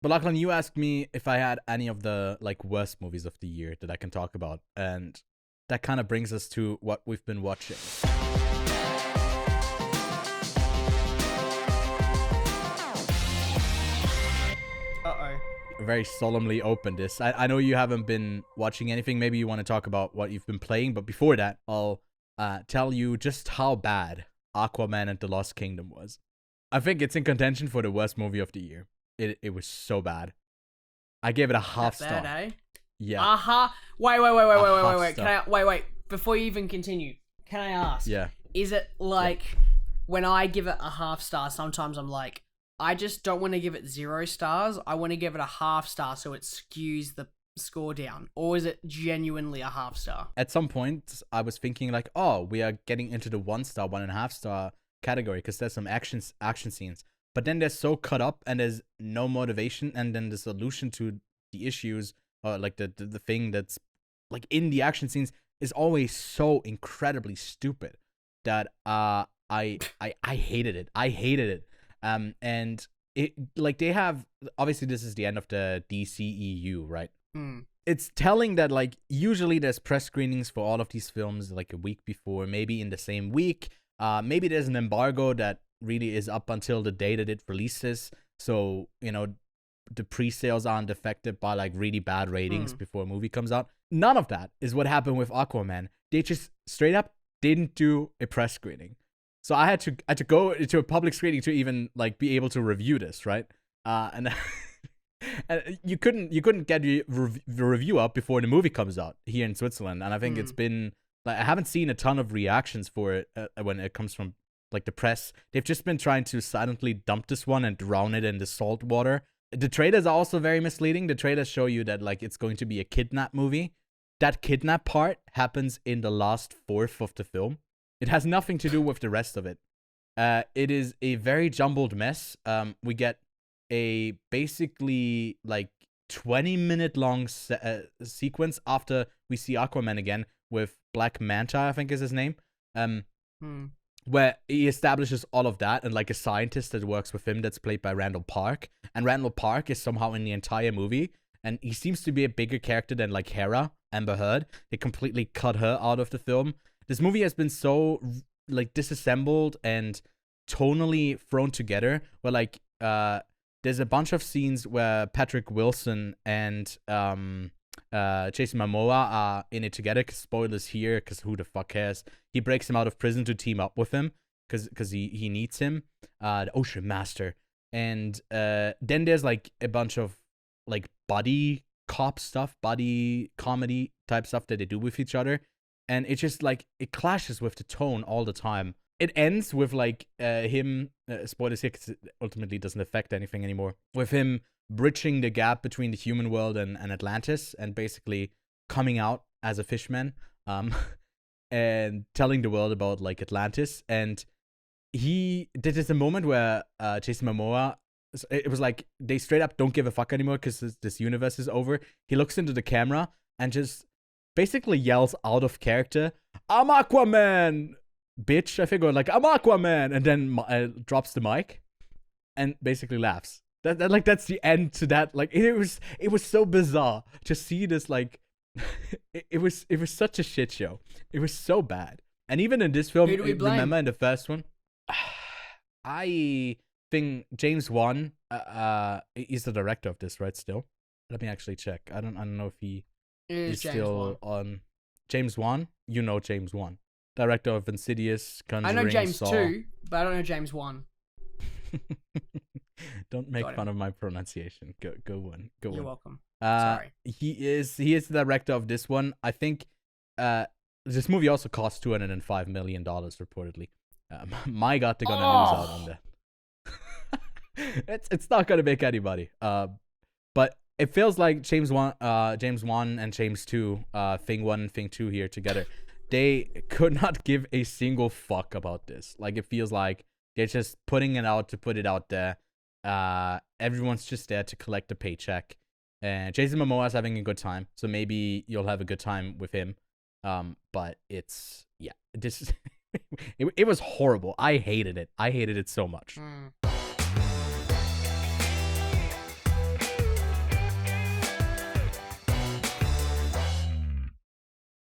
But Lachlan, you asked me if I had any of the like worst movies of the year that I can talk about, and that kind of brings us to what we've been watching. Very solemnly open this. I know you haven't been watching anything. Maybe you want to talk about what you've been playing, but before that, I'll tell you just how bad Aquaman and the Lost Kingdom was. I think it's in contention for the worst movie of the year. It was so bad. I gave it a half star. Bad, eh? Yeah. Wait. Wait. Before you even continue, can I ask? Yeah. Is it like when I give it a half star, sometimes I'm like, I just don't want to give it 0 stars. I want to give it a half star so it skews the score down. Or is it genuinely a half star? At some point, I was thinking like, oh, we are getting into the 1 star, 1.5 star category because there's some action scenes. But then they're so cut up and there's no motivation, and then the solution to the issues, or like the thing that's like in the action scenes is always so incredibly stupid that I hated it. I hated it. And it like they have, obviously this is the end of the DCEU, right? It's telling that like usually there's press screenings for all of these films like a week before, maybe in the same week. Maybe there's an embargo that really is up until the day that it releases, so you know the pre-sales aren't affected by like really bad ratings before a movie comes out. None of that is what happened with Aquaman. They just straight up didn't do a press screening. So I had to go to a public screening to even like be able to review this, right? And you couldn't get the review up before the movie comes out here in Switzerland. And I think it's been like, I haven't seen a ton of reactions for it when it comes from like the press. They've just been trying to silently dump this one and drown it in the salt water. The trailers are also very misleading. The trailers show you that like it's going to be a kidnap movie. That kidnap part happens in the last fourth of the film. It has nothing to do with the rest of it. It is a very jumbled mess. We get a basically like 20-minute long sequence after we see Aquaman again with Black Manta, I think is his name. Where he establishes all of that, and like a scientist that works with him that's played by Randall Park. And Randall Park is somehow in the entire movie, and he seems to be a bigger character than like Hera, Amber Heard. They completely cut her out of the film. This movie has been so like disassembled and tonally thrown together, where like there's a bunch of scenes where Patrick Wilson and Jason Momoa are in it together. Cause spoilers here, because who the fuck cares? He breaks him out of prison to team up with him because he needs him, the Ocean Master. And then there's like a bunch of like buddy cop stuff, buddy comedy type stuff that they do with each other. And it just like, it clashes with the tone all the time. It ends with like him, spoilers here because it ultimately doesn't affect anything anymore, with him bridging the gap between the human world and Atlantis, and basically coming out as a fishman, and telling the world about like Atlantis. And there is a moment where Jason Momoa, it was like they straight up don't give a fuck anymore because this universe is over. He looks into the camera and just basically yells out of character, "I'm Aquaman, bitch," I think, or like, "I'm Aquaman," and then drops the mic and basically laughs. That's the end to that. Like it was so bizarre to see this. Like it was such a shit show. It was so bad. And even in this film, remember in the first one, I think James Wan is the director of this, right? Still, let me actually check. I don't know if he is still on. James Wan, you know James Wan, director of Insidious, Conjuring, I know James Saw. 2, but I don't know James 1. Don't make fun of my pronunciation. Go one. You're welcome. Sorry. He is the director of this one. I think this movie also cost $205 million reportedly. My God, they're gonna lose out on that. It's not gonna make anybody. But it feels like James 1 and James 2, Thing 1 and Thing 2 here together. They could not give a single fuck about this. Like it feels like they're just putting it out to put it out there. Everyone's just there to collect a paycheck. And Jason Momoa is having a good time, so maybe you'll have a good time with him. But it's this. It was horrible. I hated it. I hated it so much.